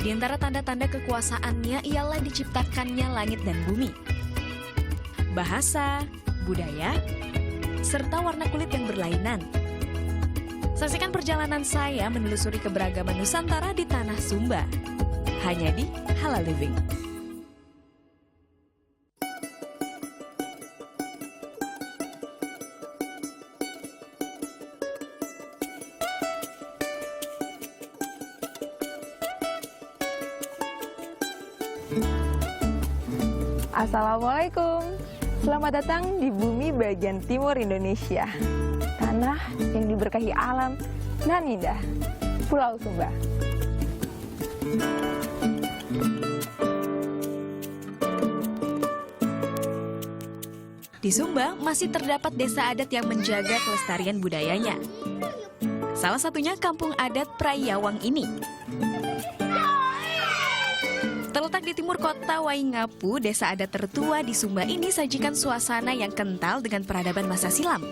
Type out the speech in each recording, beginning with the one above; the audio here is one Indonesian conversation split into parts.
Di antara tanda-tanda kekuasaannya ialah diciptakannya langit dan bumi, bahasa, budaya, serta warna kulit yang berlainan. Saksikan perjalanan saya menelusuri keberagaman Nusantara di Tanah Sumba, hanya di Halal Living. Assalamualaikum, selamat datang di bumi bagian timur Indonesia. Tanah yang diberkahi alam dan indah, Pulau Sumba. Di Sumba masih terdapat desa adat yang menjaga kelestarian budayanya. Salah satunya kampung adat Prayawang ini. Terletak di timur kota Waingapu, desa adat tertua di Sumba ini sajikan suasana yang kental dengan peradaban masa silam.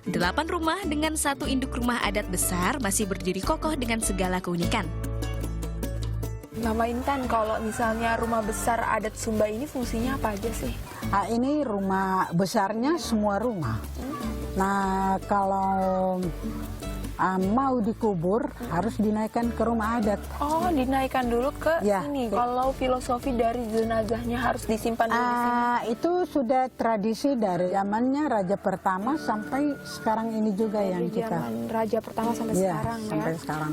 8 rumah dengan 1 induk rumah adat besar masih berdiri kokoh dengan segala keunikan. Mama Intan, kalau misalnya rumah besar adat Sumba ini fungsinya apa aja sih? Ini rumah besarnya semua rumah. Nah, kalau mau dikubur harus dinaikkan ke rumah adat. Oh, dinaikkan dulu ke Ya, sini. Kalau filosofi dari jenazahnya harus disimpan dulu di sini. Itu sudah tradisi dari zamannya Raja Pertama sampai sekarang ini juga yang Dari kita. zaman Raja Pertama sampai sekarang sampai ya. sekarang.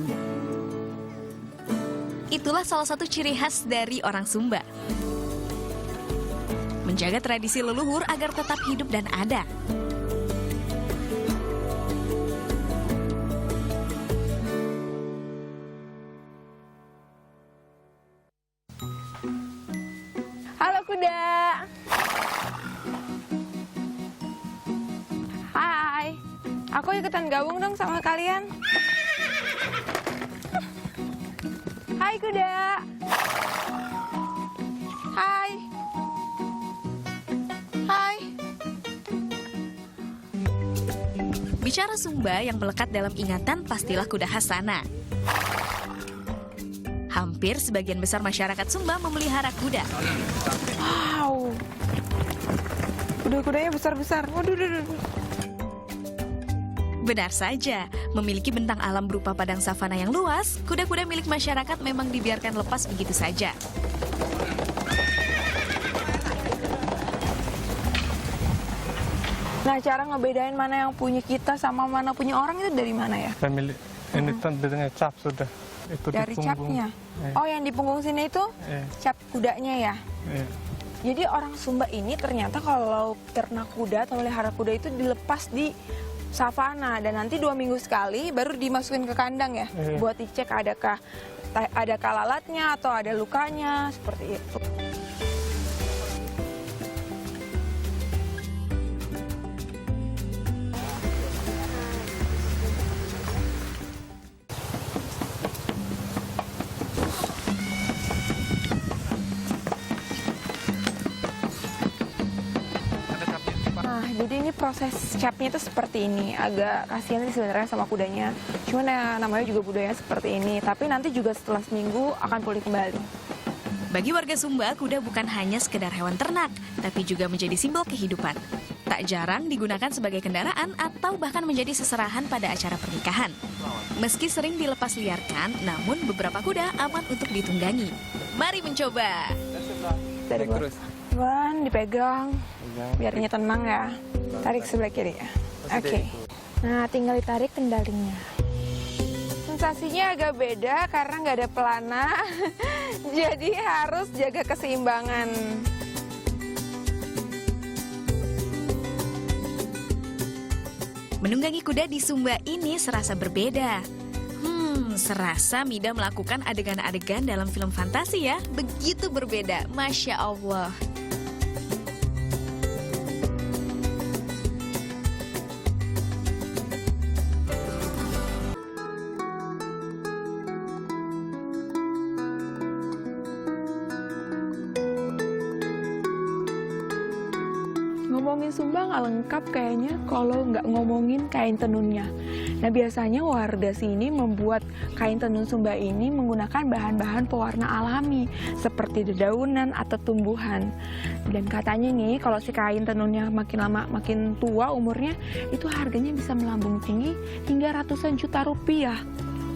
Itulah salah satu ciri khas dari orang Sumba. Menjaga tradisi leluhur agar tetap hidup dan ada. Halo kuda. Hai. Aku ikutan gabung dong sama kalian. Hai kuda. Hai. Hai. Bicara Sumba yang melekat dalam ingatan pastilah kuda Hasana. Hampir sebagian besar masyarakat Sumba memelihara kuda. Wow. Kuda-kudanya besar-besar. Waduh. Benar saja, memiliki bentang alam berupa padang savana yang luas, kuda-kuda milik masyarakat memang dibiarkan lepas begitu saja. Nah, cara ngebedain mana yang punya kita sama mana punya orang itu dari mana ya? Pemilik ini kan dengan cap sudah itu Dari di punggung. capnya. Oh, yang di punggung sini itu cap kudanya ya? Iya. Jadi orang Sumba ini ternyata kalau ternak kuda atau melihara kuda itu dilepas di savana dan nanti 2 minggu sekali baru dimasukin ke kandang ya, buat dicek adakah lalatnya atau ada lukanya seperti itu. Nah, jadi ini proses capnya itu seperti ini. Agak kasihan sih sebenarnya sama kudanya. Cuman ya namanya juga budaya seperti ini. Tapi nanti juga setelah seminggu akan pulih kembali. Bagi warga Sumba, kuda bukan hanya sekedar hewan ternak, tapi juga menjadi simbol kehidupan. Tak jarang digunakan sebagai kendaraan atau bahkan menjadi seserahan pada acara pernikahan. Meski sering dilepas liarkan, namun beberapa kuda aman untuk ditunggangi. Mari mencoba. Dari bawah. Tuan, dipegang. Biarnya tenang ya. Tarik sebelah kiri ya. Oke. Nah, tinggal ditarik kendalinya. Sensasinya agak beda karena nggak ada pelana. Jadi harus jaga keseimbangan. Menunggangi kuda di Sumba ini serasa berbeda. Serasa Mida melakukan adegan-adegan dalam film fantasi ya. Begitu berbeda, Masya Allah. ngomongin Sumba nggak lengkap kayaknya kalau nggak ngomongin kain tenunnya. Nah, biasanya warga sini membuat kain tenun Sumba ini menggunakan bahan-bahan pewarna alami seperti dedaunan atau tumbuhan. Dan katanya nih, kalau si kain tenunnya makin lama makin tua umurnya, itu harganya bisa melambung tinggi hingga ratusan juta rupiah.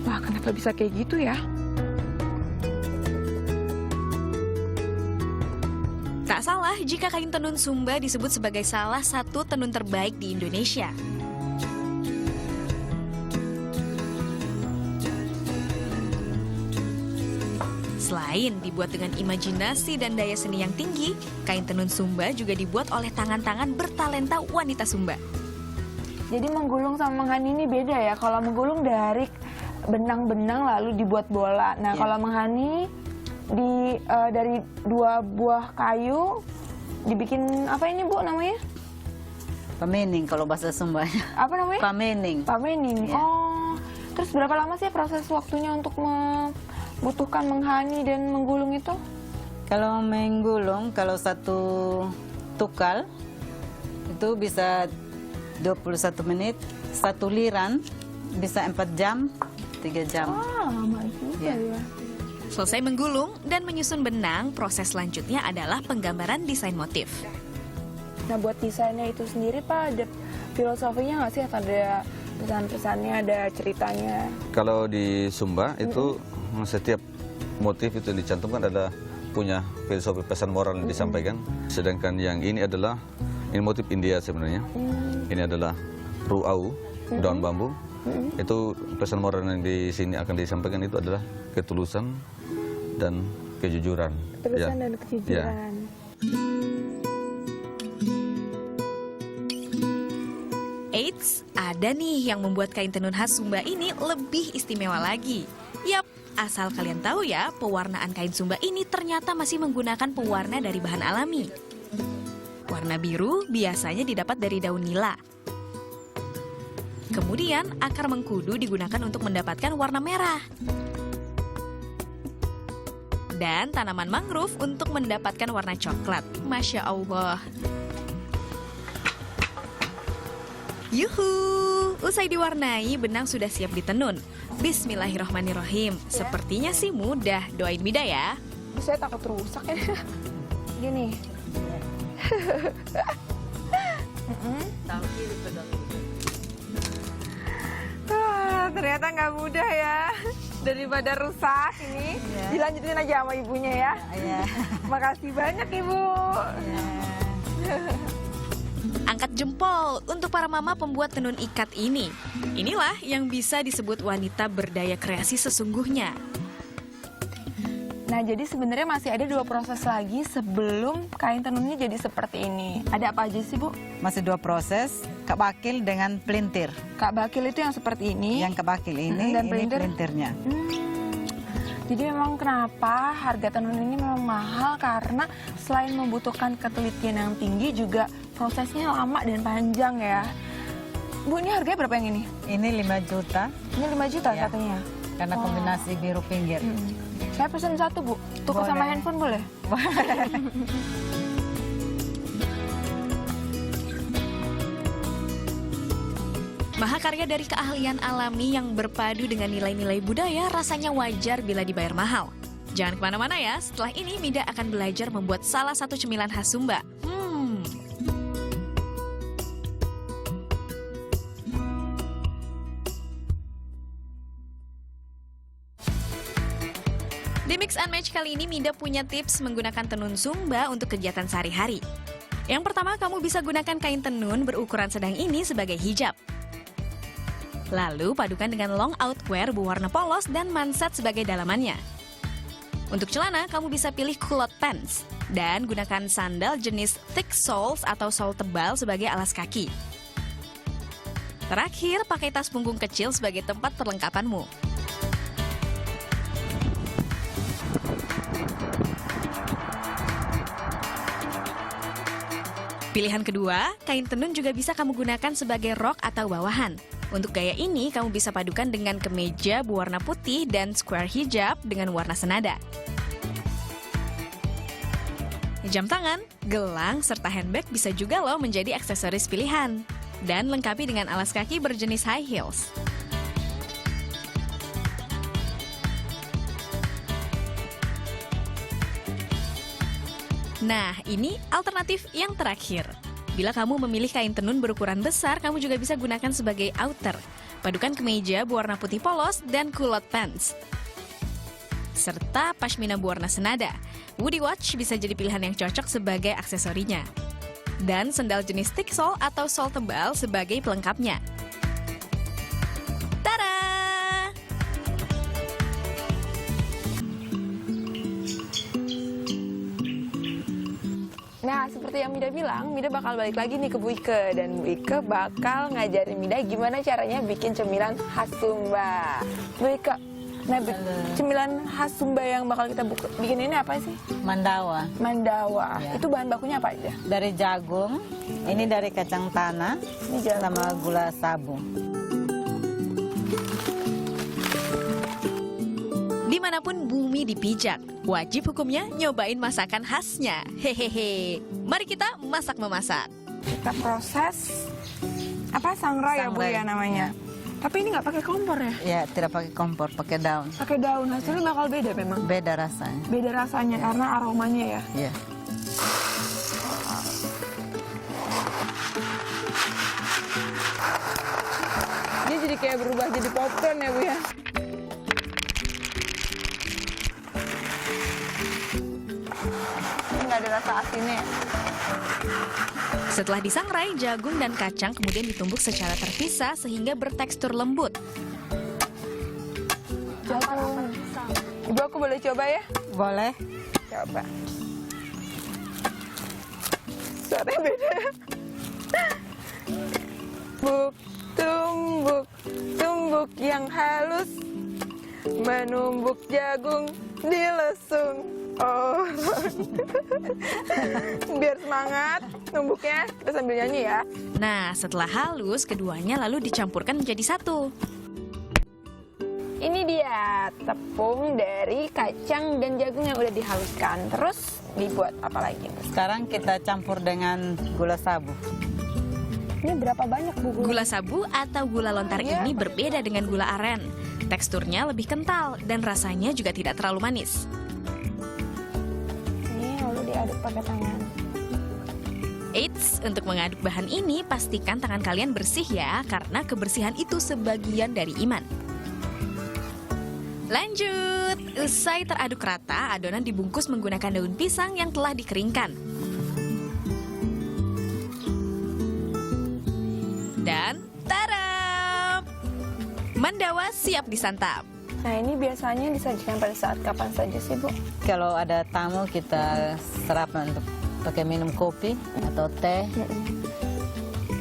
Wah, kenapa bisa kayak gitu ya? Tak salah jika kain tenun Sumba disebut sebagai salah satu tenun terbaik di Indonesia. Selain dibuat dengan imajinasi dan daya seni yang tinggi, kain tenun Sumba juga dibuat oleh tangan-tangan bertalenta wanita Sumba. Jadi menggulung sama menghani ini beda ya. Kalau menggulung dari benang-benang lalu dibuat bola. Nah, kalau menghani dari 2 buah kayu dibikin apa ini Bu namanya? Pamening kalau bahasa Sumbanya. Apa namanya? Pamening. Pamening. Ya. Oh, terus berapa lama sih proses waktunya untuk membutuhkan menghani dan menggulung itu? Kalau menggulung, kalau satu tukal itu bisa 21 menit, satu liran bisa 4 jam, 3 jam. Ah, lama juga ya. Selesai menggulung dan menyusun benang, proses selanjutnya adalah penggambaran desain motif. Nah, buat desainnya itu sendiri Pak, ada filosofinya nggak sih? Atau ada pesan-pesannya, ada ceritanya? Kalau di Sumba itu setiap motif itu yang dicantumkan ada punya filosofi pesan moral yang disampaikan. Sedangkan yang ini adalah motif India sebenarnya. Ini adalah ruau, daun bambu. Itu pesan moral yang di sini akan disampaikan itu adalah ketulusan dan kejujuran. Ketulusan Ya. dan kejujuran. Eits, ada nih yang membuat kain tenun khas Sumba ini lebih istimewa lagi. Yap, asal kalian tahu ya, pewarnaan kain Sumba ini ternyata masih menggunakan pewarna dari bahan alami. Warna biru biasanya didapat dari daun nila. Kemudian, akar mengkudu digunakan untuk mendapatkan warna merah. Dan tanaman mangrove untuk mendapatkan warna coklat. Masya Allah. Yuhu, usai diwarnai, benang sudah siap ditenun. Bismillahirrahmanirrahim. Sepertinya sih mudah, doain Mida ya. Saya takut rusak ya. Gini. Ternyata nggak mudah ya. Daripada rusak ini, dilanjutin aja sama ibunya ya. Makasih banyak Ibu. Angkat jempol untuk para mama pembuat tenun ikat ini. Inilah yang bisa disebut wanita berdaya kreasi sesungguhnya. Nah, jadi sebenarnya masih ada 2 proses lagi sebelum kain tenunnya jadi seperti ini. Ada apa aja sih, Bu? Masih 2 proses, kak bakil dengan pelintir. Kak bakil itu yang seperti ini. Yang kak bakil ini, dan ini pelintir? pelintirnya. Jadi memang kenapa harga tenun ini memang mahal karena selain membutuhkan ketelitian yang tinggi juga prosesnya lama dan panjang ya. Bu, ini harganya berapa yang ini? Ini 5 juta Ini 5 juta Ya. katanya. karena kombinasi biru pinggir. Saya pesen 1, Bu. Tukar sama Boleh. handphone boleh? Mahakarya dari keahlian alami yang berpadu dengan nilai-nilai budaya rasanya wajar bila dibayar mahal. Jangan kemana-mana ya, setelah ini Mida akan belajar membuat salah satu cemilan khas Sumba. Di Mix and Match kali ini Mida punya tips menggunakan tenun Sumba untuk kegiatan sehari-hari. Yang pertama, kamu bisa gunakan kain tenun berukuran sedang ini sebagai hijab. Lalu padukan dengan long outwear berwarna polos dan manset sebagai dalamannya. Untuk celana, kamu bisa pilih culotte pants dan gunakan sandal jenis thick soles atau sol tebal sebagai alas kaki. Terakhir, pakai tas punggung kecil sebagai tempat perlengkapanmu. Pilihan kedua, kain tenun juga bisa kamu gunakan sebagai rok atau bawahan. Untuk gaya ini, kamu bisa padukan dengan kemeja berwarna putih dan square hijab dengan warna senada. Jam tangan, gelang, serta handbag bisa juga loh menjadi aksesoris pilihan. Dan lengkapi dengan alas kaki berjenis high heels. Nah, ini alternatif yang terakhir. Bila kamu memilih kain tenun berukuran besar, kamu juga bisa gunakan sebagai outer. Padukan kemeja berwarna putih polos dan culotte pants. Serta pashmina berwarna senada. Woody watch bisa jadi pilihan yang cocok sebagai aksesorinya. Dan sendal jenis thick sole atau sole tebal sebagai pelengkapnya. Tada! Nah, seperti yang Mida bilang, Mida bakal balik lagi nih ke Bu Ike. Dan Bu Ike bakal ngajarin Mida gimana caranya bikin cemilan khas Sumba. Bu Ike, nah cemilan khas Sumba yang bakal kita bikin ini apa sih? Mandawa. Mandawa. Ya. Itu bahan bakunya apa aja? Dari jagung, ini dari kacang tanah, Ini jagung. sama gula sabu. Dimanapun bumi dipijak, wajib hukumnya nyobain masakan khasnya. Hehehe. Mari kita masak-memasak. Kita proses apa sangrai ya Bu Sangrai. ya namanya. Tapi ini nggak pakai kompor ya? Ya, tidak pakai kompor, pakai daun. Pakai daun, hasilnya bakal beda memang. Beda rasanya. Beda rasanya karena aromanya ya. Ya. Dia jadi kayak berubah jadi popcorn ya Bu ya. Ini nggak ada rasa asinnya ya. Setelah disangrai, jagung dan kacang kemudian ditumbuk secara terpisah sehingga bertekstur lembut. Jagung. Ibu aku boleh coba ya? Boleh. Coba. Suaranya beda. Buk, tumbuk, tumbuk yang halus, menumbuk jagung di lesung. Oh, biar semangat numbuknya, kita sambil nyanyi ya. Nah, setelah halus, keduanya lalu dicampurkan menjadi satu. Ini dia tepung dari kacang dan jagung yang udah dihaluskan. Terus dibuat apa lagi? Sekarang kita campur dengan gula sabu. Ini berapa banyak Bu? Gula sabu atau gula lontar Iya. ini berbeda dengan gula aren. Teksturnya lebih kental dan rasanya juga tidak terlalu manis. Ini lalu diaduk pakai tangan. Eits, untuk mengaduk bahan ini pastikan tangan kalian bersih ya, karena kebersihan itu sebagian dari iman. Lanjut, usai teraduk rata, adonan dibungkus menggunakan daun pisang yang telah dikeringkan. Dan tada! Mandawa siap disantap. Nah ini biasanya disajikan pada saat kapan saja sih Bu? Kalau ada tamu kita sarapan untuk pakai minum kopi atau teh.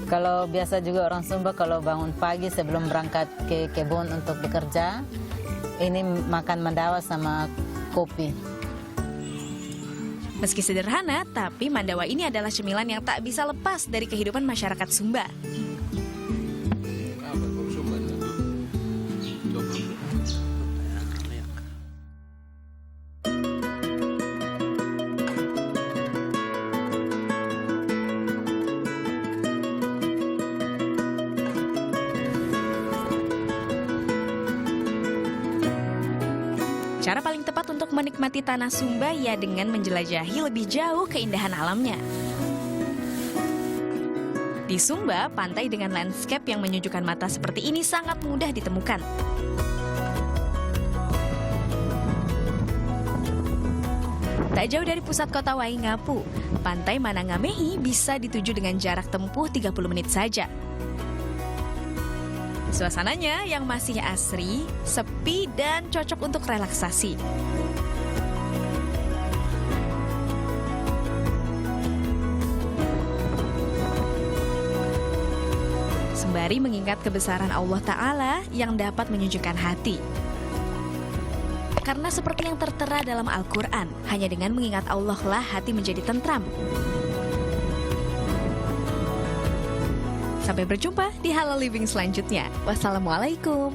Kalau biasa juga orang Sumba kalau bangun pagi sebelum berangkat ke kebun untuk bekerja, ini makan mandawa sama kopi. Meski sederhana, tapi mandawa ini adalah cemilan yang tak bisa lepas dari kehidupan masyarakat Sumba. Cara paling tepat untuk menikmati tanah Sumba ya dengan menjelajahi lebih jauh keindahan alamnya. Di Sumba, pantai dengan landscape yang menyejukkan mata seperti ini sangat mudah ditemukan. Tak jauh dari pusat kota Waingapu, pantai Manangamehi bisa dituju dengan jarak tempuh 30 menit saja. Suasananya yang masih asri, sepi, dan cocok untuk relaksasi. Sembari mengingat kebesaran Allah Ta'ala yang dapat menyejukkan hati. Karena seperti yang tertera dalam Al-Quran, hanya dengan mengingat Allah lah hati menjadi tentram. Sampai berjumpa di Halal Living selanjutnya. Wassalamualaikum.